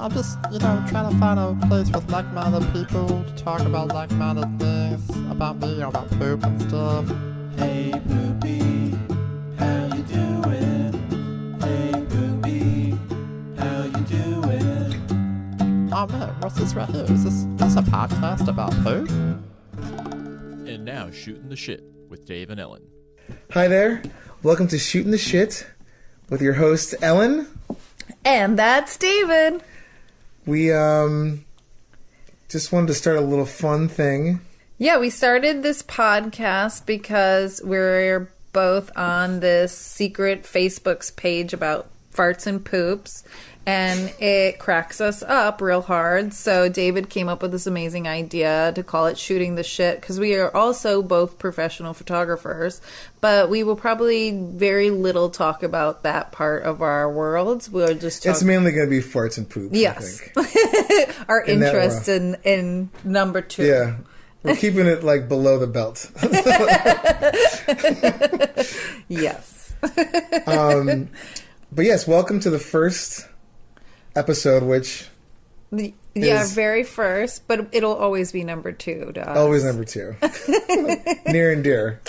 I'm just, trying to find a place with like-minded people to talk about like-minded things about me or about poop and stuff. Hey Poopy, how you doing? Hey Poopy, how you doing? Oh man, what's this right here? Is this a podcast about poop? And now, Shooting the Shit with Dave and Ellen. Hi there. Welcome to Shooting the Shit with your host, Ellen. And that's David. We just wanted to start a little fun thing. Yeah, we started this podcast because we're both on this secret Facebook's page about farts and poops, and it cracks us up real hard. So David came up with this amazing idea to call it Shooting the Shit, because we are also both professional photographers, but we will probably very little talk about that part of our worlds. We'll just talk... It's mainly going to be farts and poops, yes. I think. Our interest in number two. Yeah. We're keeping it, below the belt. Yes. But yes, welcome to the first episode, which is very first, but it'll always be number two to us. Always number two. Near and dear.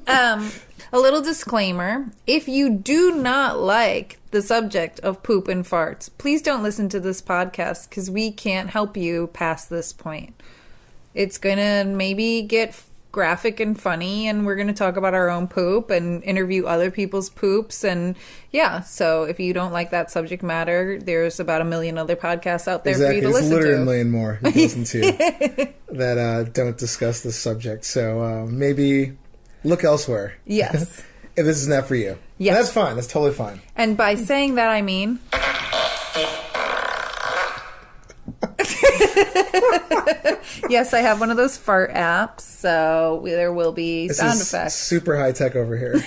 A little disclaimer. If you do not like the subject of poop and farts, please don't listen to this podcast, because we can't help you past this point. It's going to maybe get graphic and funny, and we're going to talk about our own poop and interview other people's poops. And yeah, so if you don't like that subject matter, there's about a million other podcasts out there for you to listen to. There's literally a million more you can listen to that don't discuss this subject. So maybe look elsewhere. Yes. If this is not for you. Yes. And that's fine. That's totally fine. And by saying that, I mean... Yes, I have one of those fart apps, so there will be sound effects. Super high tech over here.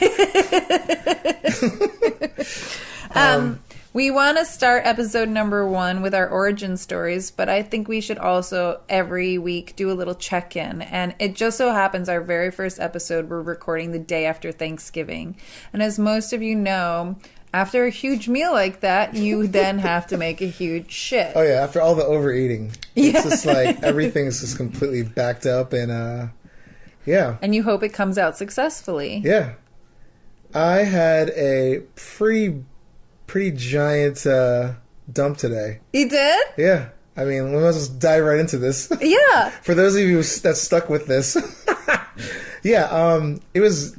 We want to start episode number 1 with our origin stories, but I think we should also every week do a little check-in. And it just so happens our very first episode we're recording the day after Thanksgiving. And as most of you know, after a huge meal like that, you then have to make a huge shit. Oh, yeah. After all the overeating. It's just everything's just completely backed up and, yeah. And you hope it comes out successfully. Yeah. I had a pretty giant dump today. You did? Yeah. I mean, we might as well dive right into this. Yeah. For those of you that stuck with this. Yeah, it was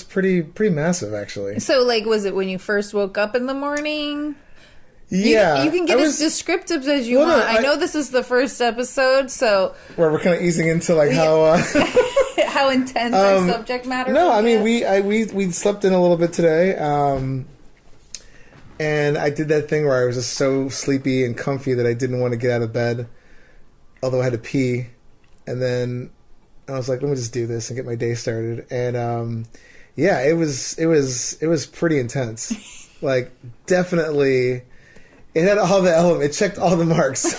pretty massive, actually. So, was it when you first woke up in the morning? Yeah. You can get as descriptive as you want. No, I know this is the first episode, so... Where we're kind of easing into, how... how intense our subject matter No, I mean, we slept in a little bit today, and I did that thing where I was just so sleepy and comfy that I didn't want to get out of bed, although I had to pee, and then... I was like, let me just do this and get my day started. And, yeah, it was pretty intense. Definitely, it had all the elements. It checked all the marks.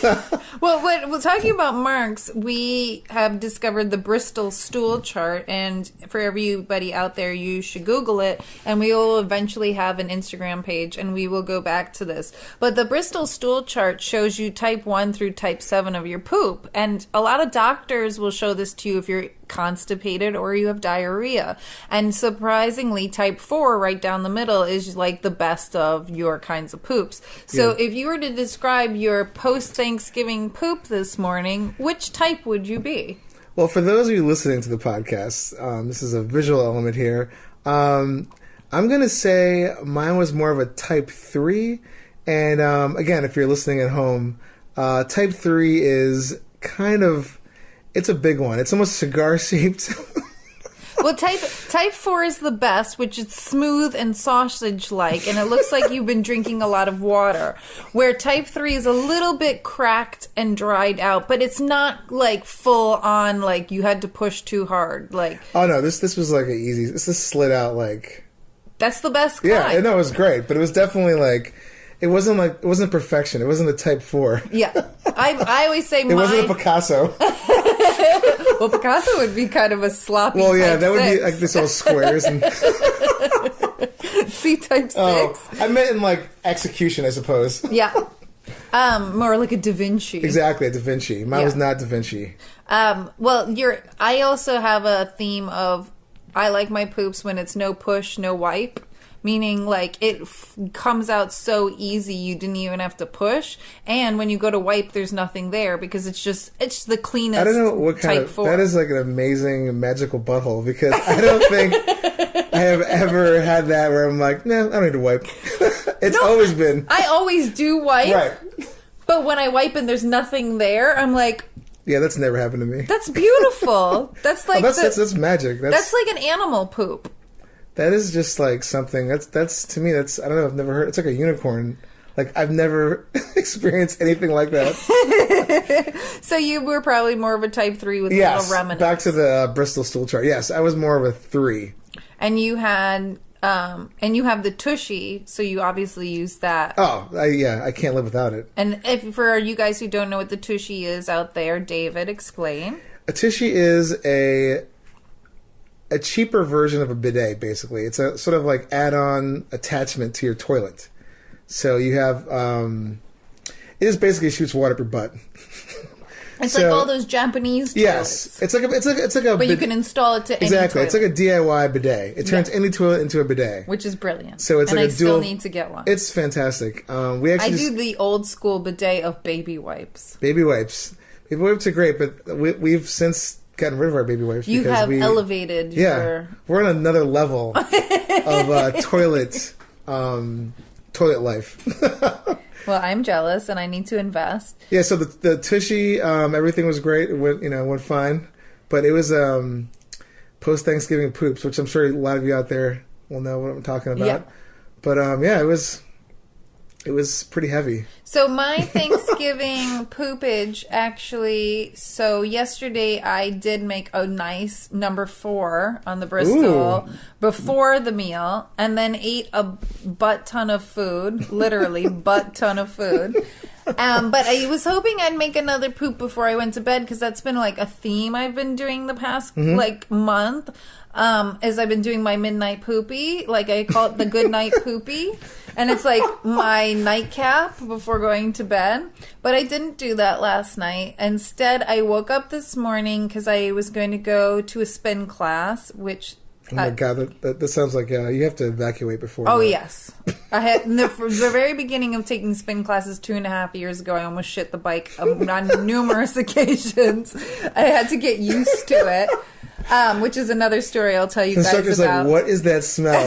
Well, talking about marks, we have discovered the Bristol stool chart, and for everybody out there, you should Google it, and we will eventually have an Instagram page, and we will go back to this. But the Bristol stool chart shows you type 1 through type 7 of your poop, and a lot of doctors will show this to you if you're constipated or you have diarrhea. And surprisingly, type 4 right down the middle is the best of your kinds of poops. So if you were to describe your post-Thanksgiving poop this morning, which type would you be? Well, for those of you listening to the podcast, this is a visual element here. I'm going to say mine was more of a type 3. And again, if you're listening at home, type 3 is it's a big one. It's almost cigar-shaped. Well, type 4 is the best, which is smooth and sausage-like, and it looks like you've been drinking a lot of water. Where type 3 is a little bit cracked and dried out, but it's not full on, you had to push too hard. Oh no, this was an easy. This just slid out That's the best kind. Yeah, no, it was great, but it was definitely it wasn't perfection. It wasn't a type 4. Yeah, I always say it wasn't a Picasso. Well, Picasso would be kind of a sloppy. Well, yeah, type that would 6. be this all squares and. See type 6. Oh, I meant in execution, I suppose. Yeah. More like a Da Vinci. Exactly, a Da Vinci. Mine was not Da Vinci. Well, I also have a theme of I like my poops when it's no push, no wipe. Meaning, like, it comes out so easy you didn't even have to push. And when you go to wipe, there's nothing there because it's the cleanest. I don't know what kind of... That is like an amazing magical butthole because I don't think I have ever had that where I'm like, nah, I don't need to wipe. It's always been... I always do wipe. Right. But when I wipe and there's nothing there, I'm like... Yeah, that's never happened to me. That's beautiful. That's like... that's magic. That's like an animal poop. That is just like something that's to me that's I don't know, I've never heard. It's like a unicorn. Like I've never experienced anything like that. So you were probably more of a type 3 with little remnants. Back to the Bristol stool chart. Yes, I was more of a 3. And you had and you have the tushy, so you obviously use that. Oh, I can't live without it. And if for you guys who don't know what the tushy is out there, David, explain. A tushy is a cheaper version of a bidet, basically. It's a sort of like add-on attachment to your toilet. So you have, it just basically shoots water up your butt. It's like all those Japanese toilets. Yes, it's like a. But you can install it to any exactly. toilet. It's like a DIY bidet. It turns any toilet into a bidet, which is brilliant. So it's and like I a dual. Still need to get one. It's fantastic. We actually I do the old school bidet of baby wipes. Baby wipes. Baby wipes are great, but we've since gotten rid of our baby wipes. You have elevated. Yeah, we're on another level of toilet life. Well, I'm jealous, and I need to invest. Yeah, so the tushy, everything was great. It went fine, but it was post Thanksgiving poops, which I'm sure a lot of you out there will know what I'm talking about. Yeah. But it was pretty heavy. So my Thanksgiving poopage actually. So yesterday I did make a nice number 4 on the Bristol before the meal, and then ate a butt ton of food, literally butt ton of food. But I was hoping I'd make another poop before I went to bed because that's been like a theme I've been doing the past like month. As I've been doing my midnight poopy, like I call it the good night poopy. And it's like my nightcap before going to bed. But I didn't do that last night. Instead, I woke up this morning because I was going to go to a spin class, which... Oh my God, that sounds like you have to evacuate before. Oh, that. Yes. I had from the very beginning of taking spin classes 2.5 years ago, I almost shit the bike on numerous occasions. I had to get used to it. Which is another story I'll tell you guys about. Like, what is that smell?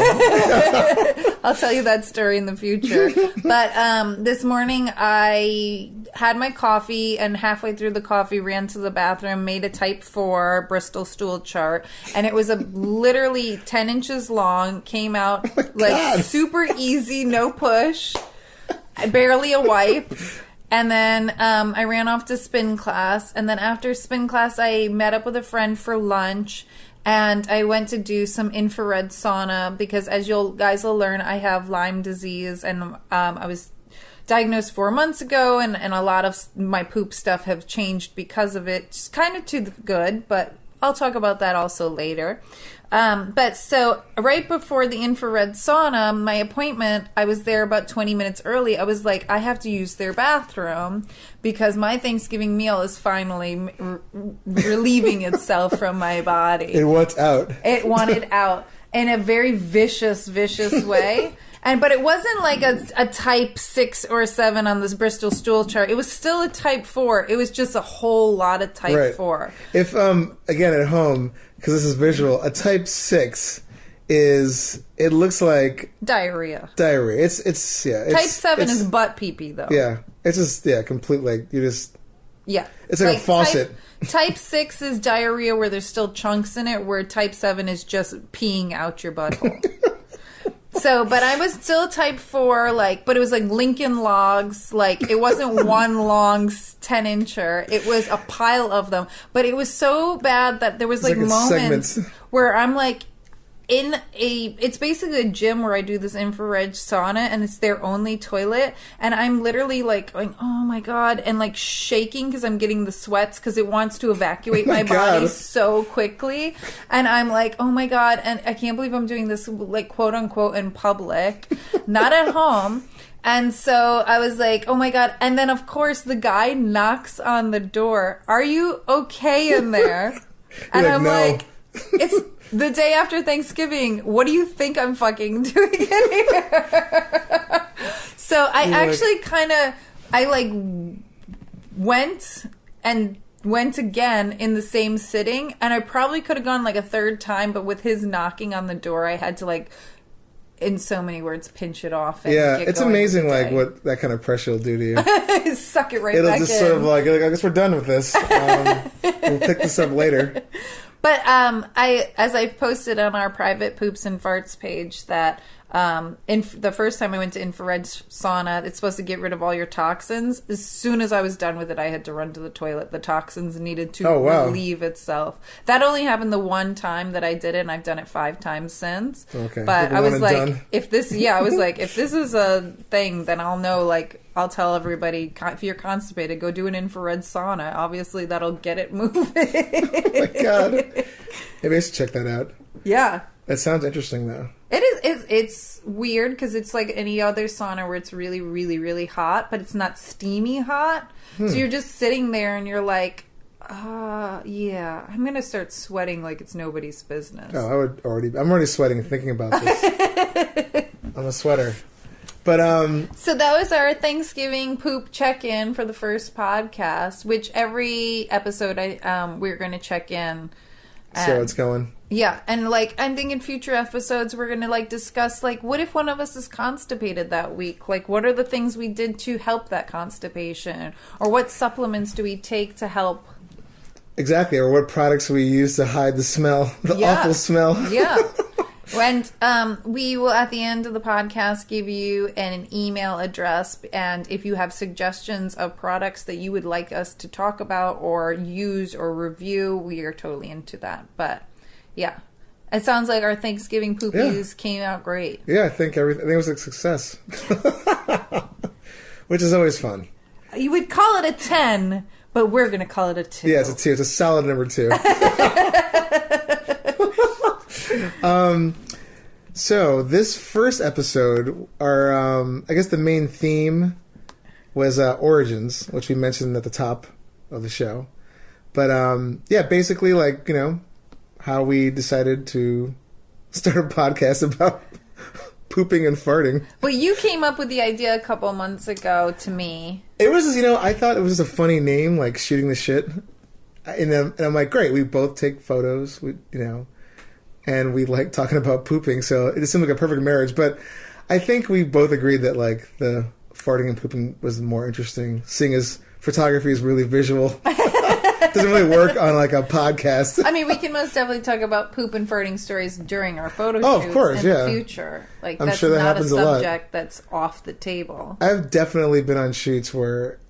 I'll tell you that story in the future. But this morning I had my coffee, and halfway through the coffee ran to the bathroom, made a type 4 Bristol stool chart, and it was literally 10 inches long, came out super easy, no push, barely a wipe. And then I ran off to spin class. And then after spin class, I met up with a friend for lunch. And I went to do some infrared sauna because, as you guys will learn, I have Lyme disease. And I was diagnosed 4 months ago. And a lot of my poop stuff have changed because of it. Just kind of to the good, but I'll talk about that also later. But so right before the infrared sauna, my appointment, I was there about 20 minutes early. I was like, I have to use their bathroom because my Thanksgiving meal is finally relieving itself from my body. It wants out. It wanted out in a very vicious way. But it wasn't like a type 6 or 7 on this Bristol stool chart. It was still a type 4. It was just a whole lot of type 4. If, again, at home, because this is visual, a type 6 it looks like... Diarrhea. It's type 7 is butt pee-pee, though. Yeah. It's just, completely, like, you just... Yeah. It's like a faucet. Type 6 is diarrhea where there's still chunks in it, where type 7 is just peeing out your butthole. So, but I was still type 4, but it was like Lincoln Logs. Like, it wasn't one long 10-incher. It was a pile of them. But it was so bad that there was moments where I'm like, it's basically a gym where I do this infrared sauna, and it's their only toilet, and I'm literally like going, oh my God, and like shaking because I'm getting the sweats because it wants to evacuate my body so quickly, and I'm like, oh my God, and I can't believe I'm doing this, like, quote unquote in public, not at home. And so I was like, oh my God. And then, of course, the guy knocks on the door. Are you okay in there? And like, I'm "No." like, it's the day after Thanksgiving. What do you think I'm fucking doing in here? So I actually went again in the same sitting, and I probably could have gone like a third time, but with his knocking on the door, I had to like, in so many words, pinch it off. And Yeah, get it's going amazing with the like day. what that kind of pressure will do to you. Suck it right It'll back just in. sort of like, I guess we're done with this. We'll pick this up later. But as I posted on our private Poops and Farts page, that the first time I went to infrared sauna, it's supposed to get rid of all your toxins. As soon as I was done with it, I had to run to the toilet. The toxins needed to relieve itself. That only happened the one time that I did it, and I've done it 5 times since. Okay. But I One was and like, done. if this is a thing, then I'll know, like, I'll tell everybody, if you're constipated, go do an infrared sauna. Obviously, that'll get it moving. Oh my God. Maybe I should check that out. Yeah. That sounds interesting, though. It is. It's weird because it's like any other sauna where it's really, really, really hot, but it's not steamy hot. So you're just sitting there and you're like, yeah, I'm going to start sweating like it's nobody's business. Oh, I'm already sweating thinking about this. I'm a sweater. But, So that was our Thanksgiving poop check-in for the first podcast, which every episode we're going to check in. see how it's going. Yeah, and like I'm thinking future episodes we're gonna like discuss like what if one of us is constipated that week? Like what are the things we did to help that constipation? Or what supplements do we take to help? Exactly, or what products we use to hide the smell, the awful smell. Yeah. And we will, at the end of the podcast, give you an email address. And if you have suggestions of products that you would like us to talk about or use or review, we are totally into that. But, yeah. It sounds like our Thanksgiving poopies came out great. Yeah, I think it was a success. Which is always fun. You would call it a 10, but we're going to call it a 2. Yeah, it's a 2. It's a solid number 2. So this first episode, our I guess the main theme was origins, which we mentioned at the top of the show. But yeah, basically like, you know, how we decided to start a podcast about pooping and farting. Well, you came up with the idea a couple months ago to me. It was just, you know, I thought it was just a funny name, like shooting the shit. And I'm like, great, we both take photos, and we like talking about pooping, so it seemed like a perfect marriage. But I think we both agreed that like the farting and pooping was more interesting, seeing as photography is really visual. Doesn't really work on like a podcast. I mean, we can most definitely talk about poop and farting stories during our photo Oh, of shoots course, in yeah. the future. Like, I'm that's sure that not a happens a lot. subject that's off the table. I've definitely been on shoots where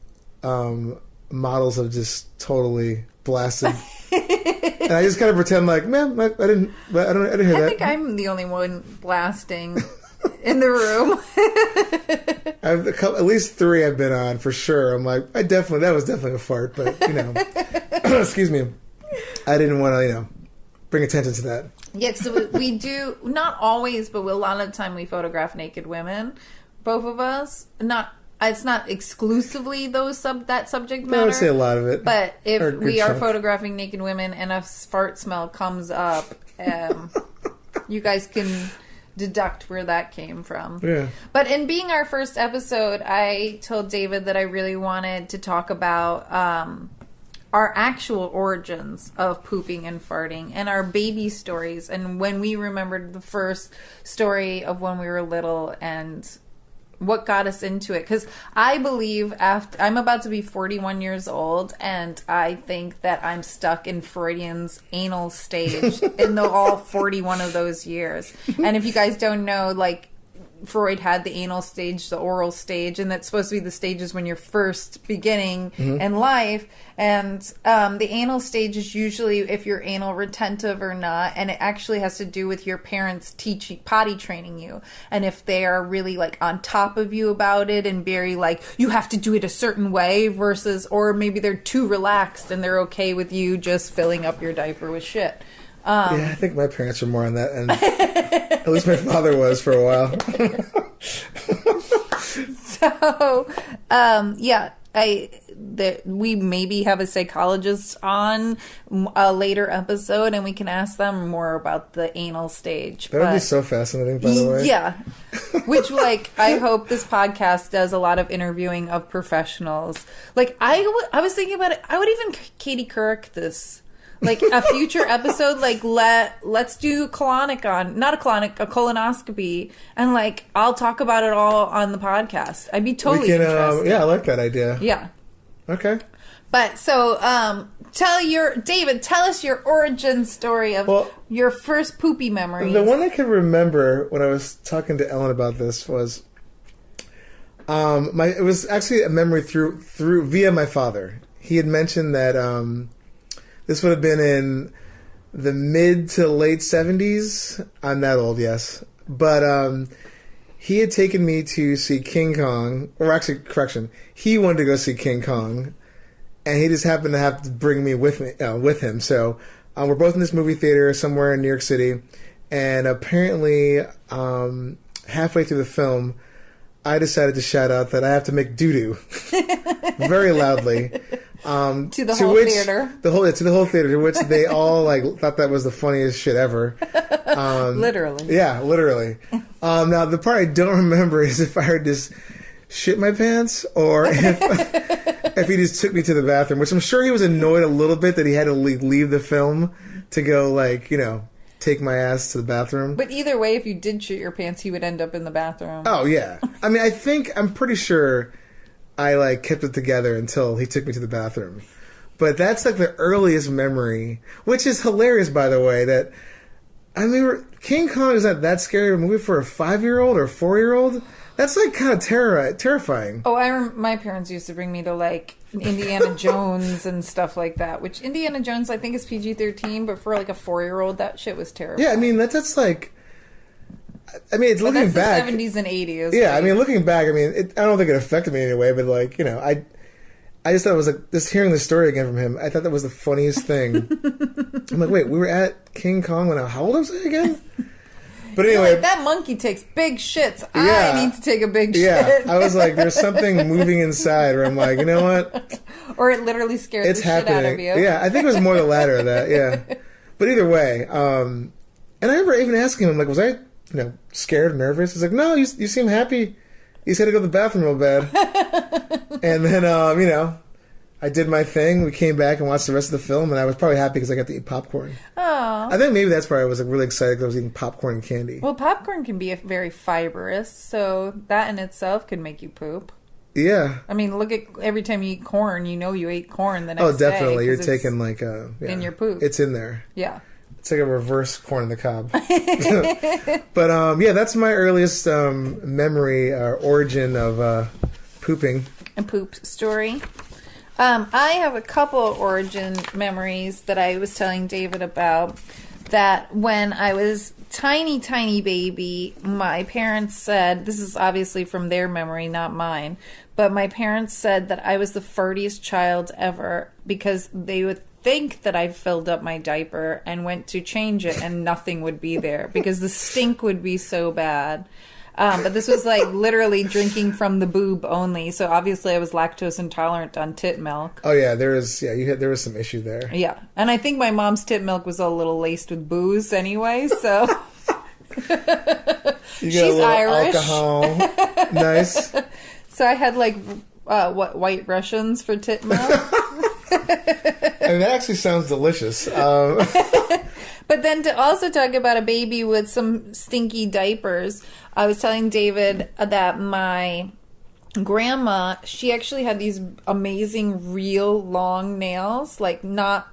models have just totally blasted. And I just kind of pretend like, man, I didn't hear that. I think I'm the only one blasting in the room. I've at least 3 I've been on for sure. I'm like, that was definitely a fart, but excuse me, I didn't want to bring attention to that. Yeah, so we do, not always, but a lot of the time we photograph naked women, both of us. It's not exclusively that subject matter. I would say a lot of it. But if Or a good we are chunk. photographing naked women and a fart smell comes up, you guys can deduct where that came from. Yeah. But in being our first episode, I told David that I really wanted to talk about our actual origins of pooping and farting and our baby stories, and when we remembered the first story of when we were little and what got us into it. Because I believe I'm about to be 41 years old, and I think that I'm stuck in Freudian's anal stage in all 41 of those years. And if you guys don't know, like, Freud had the anal stage, the oral stage, and that's supposed to be the stages when you're first beginning in life. And the anal stage is usually if you're anal retentive or not, and it actually has to do with your parents potty training you. And if they are really like on top of you about it and very like, you have to do it a certain way versus, or maybe they're too relaxed and they're okay with you just filling up your diaper with shit. Yeah, I think my parents were more on that end. At least my father was for a while. So, we maybe have a psychologist on a later episode, and we can ask them more about the anal stage. That would be so fascinating, by the way. Yeah. Which, like, I hope this podcast does a lot of interviewing of professionals. Like, I was thinking about it. I would even Katie Couric this. Like, a future episode, like, let's do a colonoscopy, and, like, I'll talk about it all on the podcast. I'd be totally interested. Yeah, I like that idea. Yeah. Okay. But, so, David, tell us your origin story of your first poopy memories. The one I can remember when I was talking to Ellen about this was, it was actually a memory via my father. He had mentioned that, this would have been in the mid to late 70s. I'm that old, yes. But he had taken me to see King Kong. Or actually, correction. He wanted to go see King Kong. And he just happened to have to bring me with him. So we're both in this movie theater somewhere in New York City. And apparently, halfway through the film, I decided to shout out that I have to make doo-doo. Very loudly. To the whole theater. To the whole theater, to which they all thought that was the funniest shit ever. Literally. Yeah, literally. Now, the part I don't remember is if I heard just shit my pants or if he just took me to the bathroom, which I'm sure he was annoyed a little bit that he had to leave the film to go, take my ass to the bathroom. But either way, if you did shit your pants, he would end up in the bathroom. Oh, yeah. I mean, I'm pretty sure I kept it together until he took me to the bathroom. But that's the earliest memory, which is hilarious, by the way, that King Kong is not that scary of a movie for a 5-year-old or a 4-year-old. That's kind of terrifying. Oh, my parents used to bring me to Indiana Jones and stuff like that, which Indiana Jones I think is PG-13, but for a 4-year-old that shit was terrible. Yeah, I mean it's looking back. The 70s and 80s. Yeah, I mean looking back, I don't think it affected me in any way, but I just thought it was just hearing the story again from him. I thought that was the funniest thing. I'm like, wait, we were at King Kong how old was I again? But anyway, that monkey takes big shits. Yeah, I need to take a big shit. Yeah, I was like, there's something moving inside where I'm like, you know what? Or it literally scared the shit out of you. Yeah, I think it was more the latter of that. Yeah, but either way, and I remember even asking him, was I, scared, nervous? He's like, no, you seem happy. You just had to go to the bathroom real bad. And then, I did my thing. We came back and watched the rest of the film, and I was probably happy because I got to eat popcorn. Oh. I think maybe that's why I was really excited because I was eating popcorn and candy. Well, popcorn can be very fibrous, so that in itself can make you poop. Yeah. I mean, look at every time you eat corn, you ate corn the next day. Oh, definitely. You're taking in your poop. It's in there. Yeah. It's like a reverse corn in the cob. But, that's my earliest memory or origin of pooping. A poop story. I have a couple origin memories that I was telling David about, that when I was tiny baby, my parents said, this is obviously from their memory, not mine, but my parents said that I was the fartiest child ever because they would think that I filled up my diaper and went to change it and nothing would be there because the stink would be so bad. But this was literally drinking from the boob only. So obviously I was lactose intolerant on tit milk. Oh yeah, there was some issue there. Yeah. And I think my mom's tit milk was a little laced with booze anyway, so you she's Irish. Alcohol. Nice. So I had White Russians for tit milk. And that actually sounds delicious. But then to also talk about a baby with some stinky diapers, I was telling David that my grandma, she actually had these amazing real long nails, not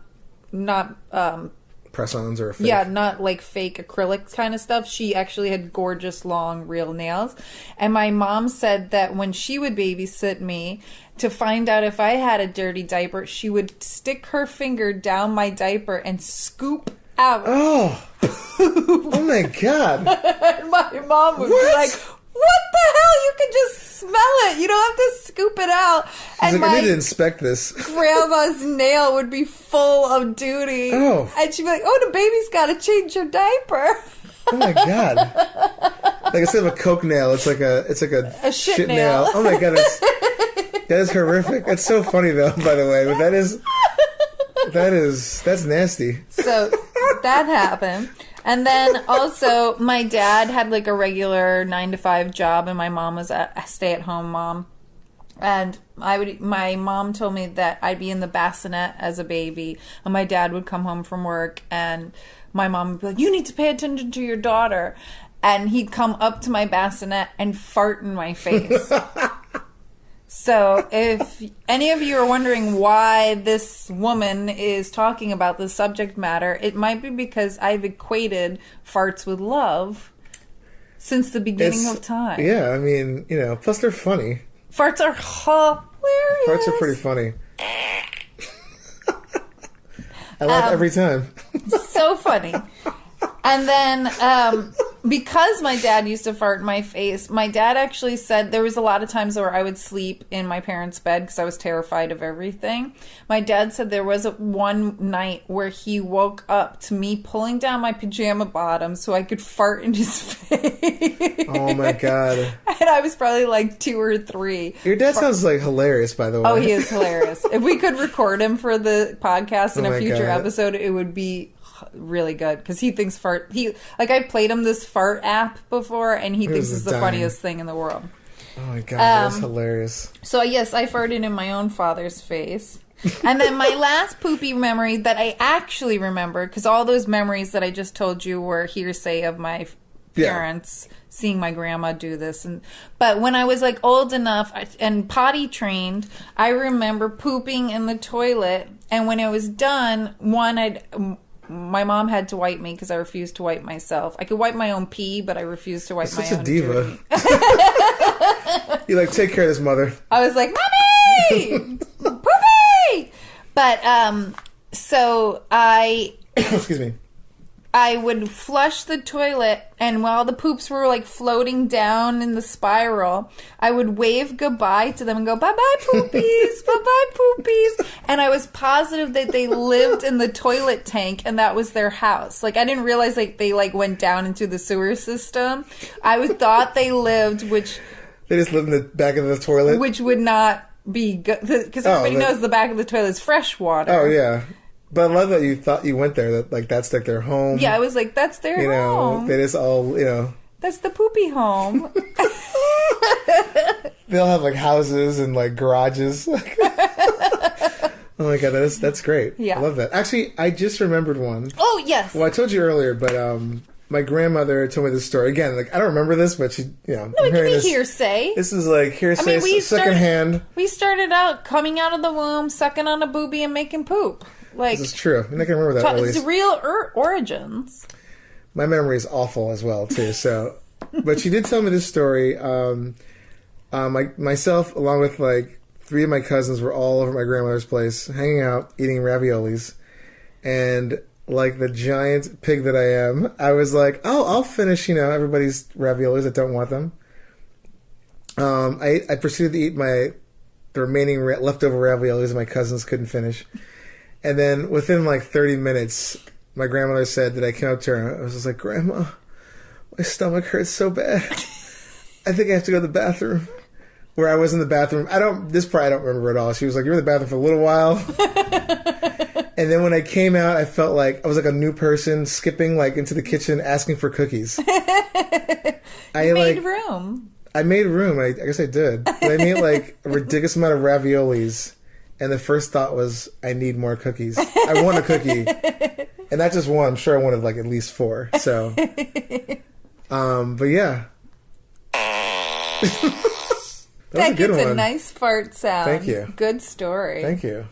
press-ons or fake. Yeah, not fake acrylic kind of stuff. She actually had gorgeous long real nails. And my mom said that when she would babysit me, to find out if I had a dirty diaper, she would stick her finger down my diaper and scoop out. Oh. Oh my God. My mom would be like, what the hell? You can just smell it. You don't have to scoop it out. She's I need to inspect this. Grandma's nail would be full of duty. Oh. And she'd be like, oh, the baby's got to change your diaper. Oh my God. Like instead of a coke nail, it's like a shit nail. Oh my god, that is horrific. That's so funny though, by the way. But that's nasty. So that happened. And then also my dad had like a regular 9-to-5 job and my mom was a stay-at-home mom. And my mom told me that I'd be in the bassinet as a baby and my dad would come home from work and my mom would be like, you need to pay attention to your daughter. And he'd come up to my bassinet and fart in my face. So if any of you are wondering why this woman is talking about this subject matter, it might be because I've equated farts with love since the beginning of time. Yeah, I mean, plus they're funny. Farts are hilarious. Farts are pretty funny. I laugh every time. So funny. And then, because my dad used to fart in my face, my dad actually said there was a lot of times where I would sleep in my parents' bed because I was terrified of everything. My dad said there was one night where he woke up to me pulling down my pajama bottoms so I could fart in his face. Oh my god. And I was probably like 2 or 3. Your dad sounds like hilarious, by the way. Oh, he is hilarious. If we could record him for the podcast in a future God. episode, it would be really good because he thinks I played him this fart app before and he thinks it's the funniest thing in the world. Oh my god, that's hilarious. So yes, I farted in my own father's face. And then my last poopy memory that I actually remember, because all those memories that I just told you were hearsay of my parents seeing my grandma do this, but when I was like old enough and potty trained, I remember pooping in the toilet, and when it was done, my mom had to wipe me because I refused to wipe myself. I could wipe my own pee, but I refused to wipe my own. Such a diva. You like, take care of this, mother. I was like, Mommy! Poopy! But, so Excuse me. I would flush the toilet, and while the poops were like floating down in the spiral, I would wave goodbye to them and go, bye-bye poopies, bye-bye poopies. And I was positive that they lived in the toilet tank and that was their house. Like, I didn't realize like they like went down into the sewer system. I thought they lived, They just lived in the back of the toilet? Which would not be good, because everybody knows the back of the toilet is fresh water. Oh, yeah. But I love that you thought you went there, that like that's like their home. Yeah, I was like, that's their home. They just all, That's the poopy home. They all have like houses and like garages. Oh my god, that's great. Yeah. I love that. Actually, I just remembered one. Oh, yes. Well, I told you earlier, but my grandmother told me this story. Again, like I don't remember this, but she, No, it can be hearsay. This is like hearsay, secondhand. We started out coming out of the womb, sucking on a boobie and making poop. Like, this is true. I'm not gonna remember that. It's real origins. My memory is awful as well too. So, but she did tell me this story. Myself, along with like 3 of my cousins, were all over my grandmother's place, hanging out, eating raviolis, and like the giant pig that I am, I was like, "Oh, I'll finish, everybody's raviolis that don't want them." I proceeded to eat the remaining leftover raviolis my cousins couldn't finish. And then within like 30 minutes, my grandmother said that I came up to her. I was just like, Grandma, my stomach hurts so bad. I think I have to go to the bathroom. Where I was in the bathroom. This part I don't remember at all. She was like, you were in the bathroom for a little while. And then when I came out, I felt like I was like a new person skipping like into the kitchen asking for cookies. I made room. I made room. I guess I did. But I made like a ridiculous amount of raviolis. And the first thought was, I need more cookies. I want a cookie. And not just one. I'm sure I wanted like at least 4. So, but yeah. That gets a nice fart sound. Thank you. Good story. Thank you.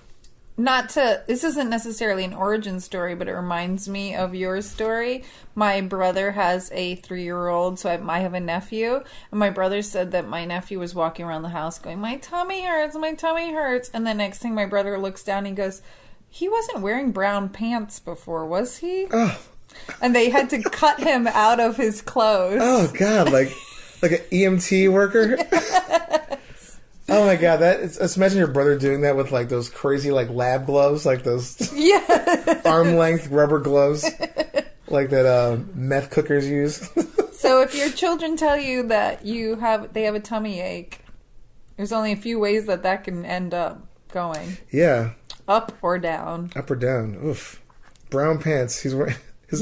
This isn't necessarily an origin story, but it reminds me of your story. My brother has a 3-year-old, so I have a nephew. And my brother said that my nephew was walking around the house going, my tummy hurts, my tummy hurts. And the next thing my brother looks down and he goes, he wasn't wearing brown pants before, was he? Oh. And they had to cut him out of his clothes. Oh, God, like an EMT worker? Oh my god, just imagine your brother doing that with like those crazy like lab gloves, like those arm length rubber gloves, like that meth cookers use. So if your children tell you that they have a tummy ache, there's only a few ways that can end up going. Yeah. Up or down. Up or down. Oof. Brown pants. He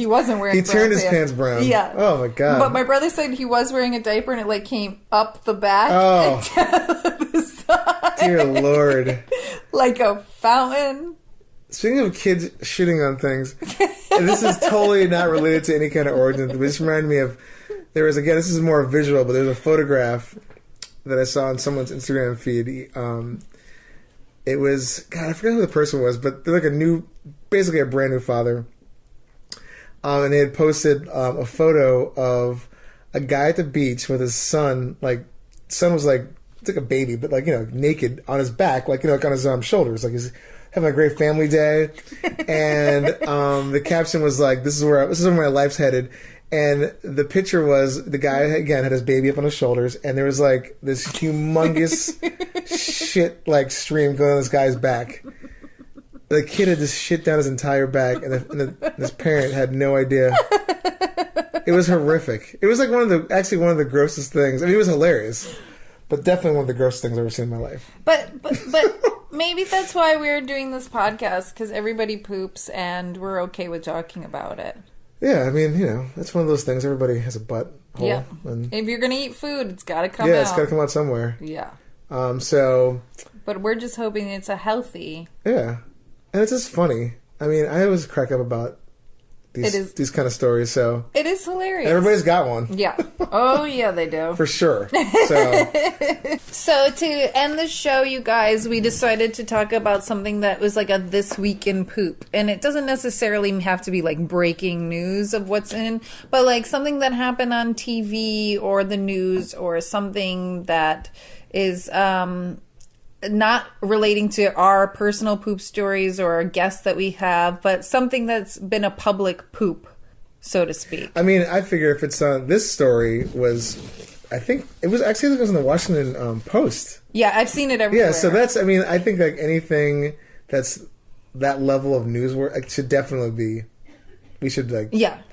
wasn't wearing He turned his pants brown. Yeah. Oh, my God. But my brother said he was wearing a diaper and it like came up the back. Oh. And down the side. Dear Lord. Like a fountain. Speaking of kids shitting on things, and this is totally not related to any kind of origin, but this reminded me of, this is more visual, but there's a photograph that I saw on someone's Instagram feed. It was, God, I forgot who the person was, but they're like basically a brand new father. And they had posted a photo of a guy at the beach with his son. Like, son was like, it's like a baby, but like, naked on his back, like, like on his shoulders. Like, he's having a great family day. And the caption was like, this is where my life's headed. And the picture was the guy, again, had his baby up on his shoulders. And there was like this humongous shit like stream going on this guy's back. The kid had just shit down his entire back, and this parent had no idea. It was horrific. It was like one of the grossest things. I mean, it was hilarious, but definitely one of the grossest things I've ever seen in my life. But maybe that's why we're doing this podcast, because everybody poops, and we're okay with talking about it. Yeah, I mean, that's one of those things. Everybody has a butt hole. Yeah. And if you're gonna eat food, it's got to come out. Yeah, it's got to come out somewhere. Yeah. But we're just hoping it's a healthy. Yeah. And it's just funny. I mean, I always crack up about these kind of stories. So it is hilarious. Everybody's got one. Yeah. Oh, yeah, they do. For sure. So to end the show, you guys, we decided to talk about something that was like a This Week in Poop. And it doesn't necessarily have to be like breaking news of what's in, but like something that happened on TV or the news, or something that is not relating to our personal poop stories or guests that we have, but something that's been a public poop, so to speak. I mean, I figure if it's this story was, I think it was in the Washington Post. Yeah, I've seen it everywhere. Yeah, so that's, I mean, I think like anything that's that level of news work, it should definitely be, we should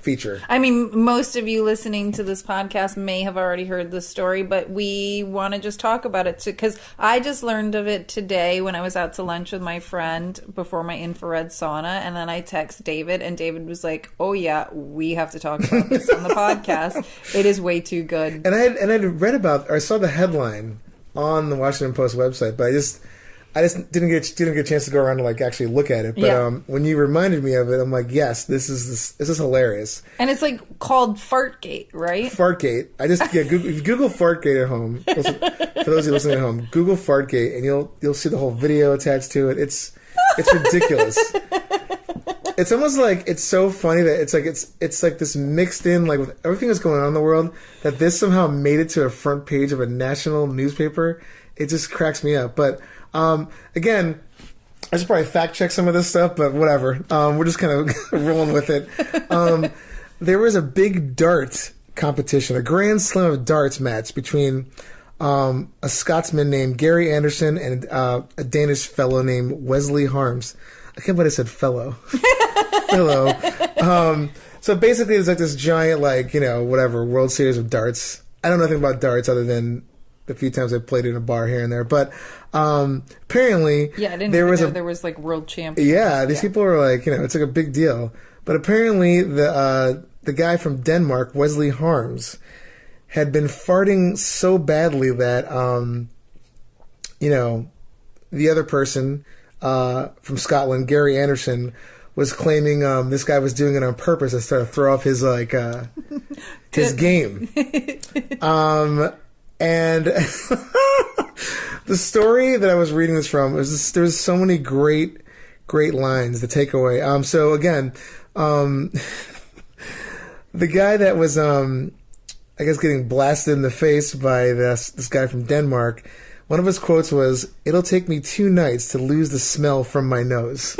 feature. I mean, most of you listening to this podcast may have already heard this story, but we want to just talk about it because I just learned of it today when I was out to lunch with my friend before my infrared sauna, and then I text David, and David was like, "Oh yeah, we have to talk about this on the podcast. It is way too good." And I had read about, or I saw the headline on the Washington Post website, but I just didn't get a chance to go around to like actually look at it. But when you reminded me of it, I'm like, yes, this is hilarious. And it's like called Fartgate, right? Fartgate. Google Fartgate at home. For those of you listening at home, Google Fartgate, and you'll see the whole video attached to it. It's ridiculous. It's almost like, it's so funny that it's like this mixed in, like with everything that's going on in the world, that this somehow made it to a front page of a national newspaper. It just cracks me up. But again, I should probably fact check some of this stuff, but whatever. We're just kind of rolling with it. There was a big dart competition, a Grand Slam of darts match between a Scotsman named Gary Anderson and a Danish fellow named Wesley Harms. I can't believe I said fellow. Fellow. So basically, it's like this giant, World Series of darts. I don't know anything about darts other than the few times I played in a bar here and there, but apparently, I didn't know there was like world champions. Yeah, these people are like, it's like a big deal. But apparently, the guy from Denmark, Wesley Harms, had been farting so badly that the other person from Scotland, Gary Anderson, was claiming this guy was doing it on purpose to try to throw off his his game. And the story that I was reading this from there was so many great lines. The takeaway. So again, the guy that was I guess getting blasted in the face by this guy from Denmark. One of his quotes was, "It'll take me 2 nights to lose the smell from my nose."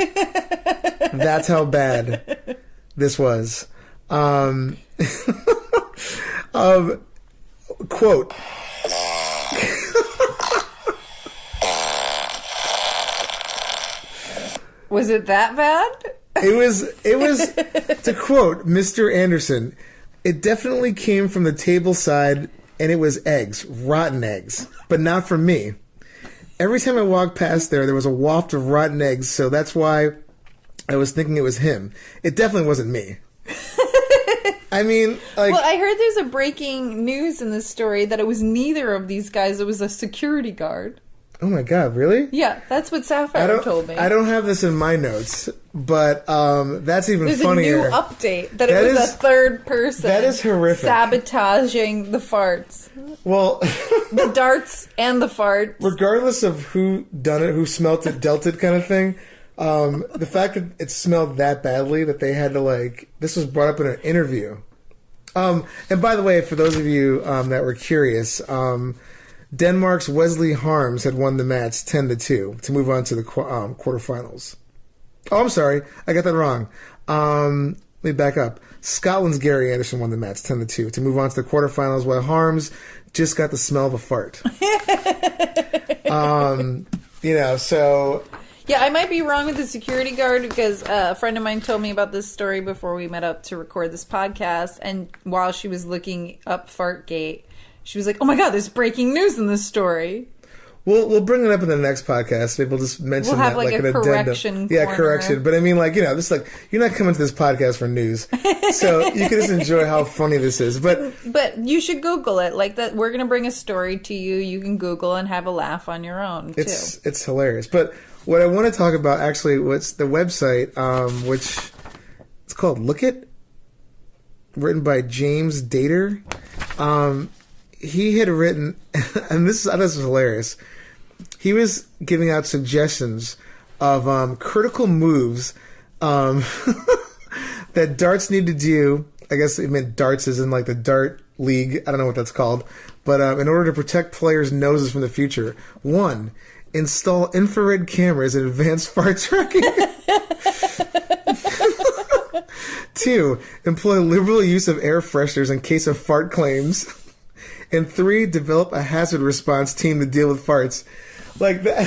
That's how bad this was. Quote. Was it that bad? It was to quote Mr. Anderson, It definitely came from the table side, and it was eggs, rotten eggs, but not from me. Every time I walked past there was a waft of rotten eggs, so that's why I was thinking it was him. It definitely wasn't me. I mean, like... Well, I heard there's a breaking news in this story that it was neither of these guys. It was a security guard. Oh my God, really? Yeah, that's what Sapphire told me. I don't have this in my notes, but that's even There's funnier. There's a new update that it was a third person. That is horrific. Sabotaging the farts. Well... the darts and the farts. Regardless of who done it, who smelt it, dealt it kind of thing, the fact that it smelled that badly that they had to, like... This was brought up in an interview. And by the way, for those of you that were curious... Denmark's Wesley Harms had won the match 10-2 to move on to the quarterfinals. Oh, I'm sorry. I got that wrong. Let me back up. Scotland's Gary Anderson won the match 10-2 to move on to the quarterfinals, while Harms just got the smell of a fart. So... Yeah, I might be wrong with the security guard because a friend of mine told me about this story before we met up to record this podcast, and while she was looking up Fartgate, she was like, "Oh my God, there's breaking news in this story." We'll bring it up in the next podcast. Maybe we'll just mention we'll have that like an a addendum. correction. Yeah, corner. correction. But I mean, this you're not coming to this podcast for news, so you can just enjoy how funny this is. But you should Google it. Like that, we're gonna bring a story to you. You can Google and have a laugh on your own too. It's hilarious. But what I want to talk about actually, what's the website, which it's called Look It, written by James Dater. He had written, and this is hilarious. He was giving out suggestions of critical moves that darts need to do. I guess it meant darts as in like the dart league. I don't know what that's called. But in order to protect players' noses from the future. 1, install infrared cameras and advanced fart tracking. 2, employ liberal use of air fresheners in case of fart claims. And 3, develop a hazard response team to deal with farts. Like that.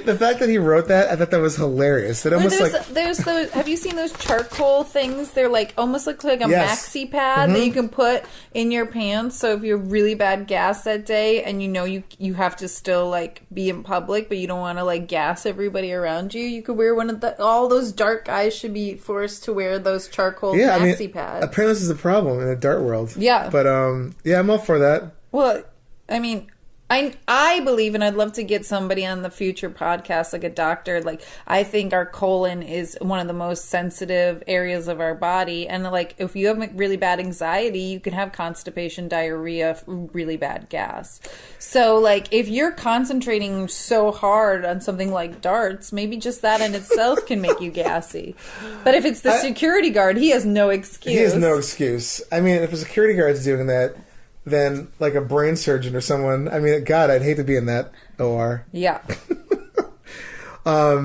The fact that he wrote that, I thought that was hilarious. That almost there's those. Have you seen those charcoal things? They're like almost look like a maxi pad that you can put in your pants. So if you have really bad gas that day, and you have to still like be in public, but you don't want to like gas everybody around you, you could wear one of all those dart guys should be forced to wear those charcoal maxi pads. Apparently, this is a problem in the dart world. Yeah, but I'm all for that. Well, I mean. I believe, and I'd love to get somebody on the future podcast, like a doctor. Like, I think our colon is one of the most sensitive areas of our body. And, like, if you have really bad anxiety, you can have constipation, diarrhea, really bad gas. So, like, if you're concentrating so hard on something like darts, maybe just that in itself can make you gassy. But if it's the security guard, he has no excuse. He has no excuse. I mean, if a security guard's doing that, then like a brain surgeon or someone. I mean, God, I'd hate to be in that OR. Yeah. But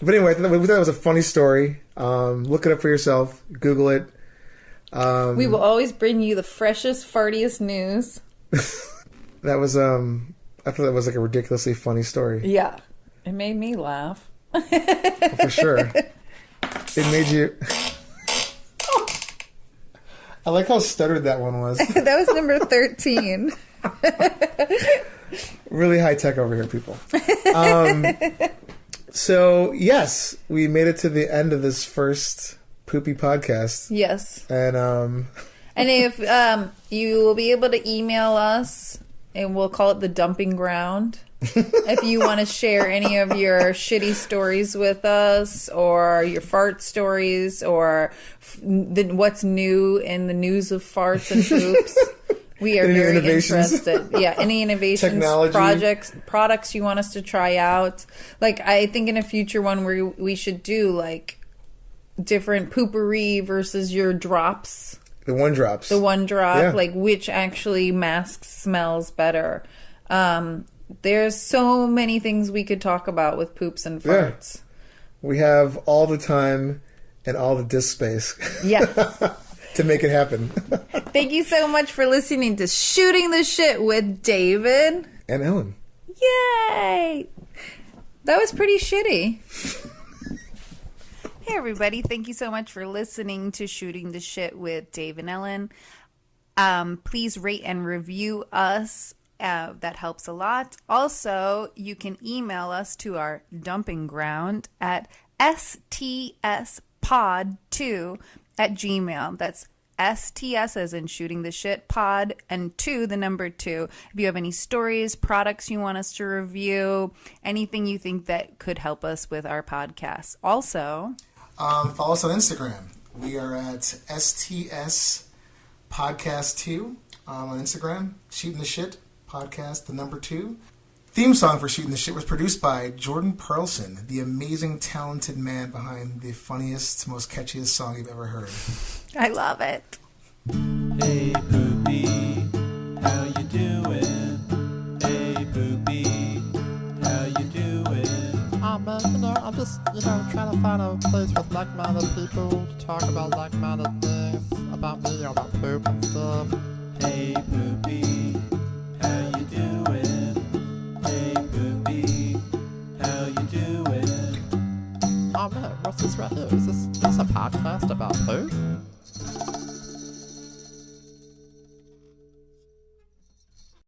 anyway, we thought it was a funny story. Look it up for yourself. Google it. We will always bring you the freshest, fartiest news. That was I thought that was like a ridiculously funny story. Yeah, it made me laugh. For sure. It made you. I like how stuttered that one was. That was number 13. Really high tech over here, people. So, yes, we made it to the end of this first Poopy Podcast. Yes. And if you will be able to email us, and we'll call it the dumping ground. If you want to share any of your shitty stories with us, or your fart stories, or what's new in the news of farts and poops, we are very interested. Yeah, any innovations, technology, products you want us to try out. Like, I think in a future one where we should do like different poopery versus your drops. The one drop, like which actually masks smells better. There's so many things we could talk about with poops and farts. Yeah. We have all the time and all the disk space. Yes. To make it happen. Thank you so much for listening to Shooting the Shit with David. And Ellen. Yay! That was pretty shitty. Hey, everybody. Thank you so much for listening to Shooting the Shit with Dave and Ellen. Please rate and review us. That helps a lot. Also, you can email us to our dumping ground at stspod2@gmail. That's STS as in shooting the shit pod and 2, the number 2. If you have any stories, products you want us to review, anything you think that could help us with our podcast. Also, follow us on Instagram. We are at STS Podcast 2 on Instagram. Shooting the Shit Podcast, the number 2. Theme song for Shooting the Shit was produced by Jordan Perlson, the amazing, talented man behind the funniest, most catchiest song you've ever heard. I love it. Hey Poopy, how you doing? Hey Poopy, how you doing? I'm just, trying to find a place with like-minded people to talk about like-minded things about me, about poop and stuff. Hey Poopy, how you doing? Hey Poopy, how you doing? Oh man, what's this right here? Is this a podcast about poop?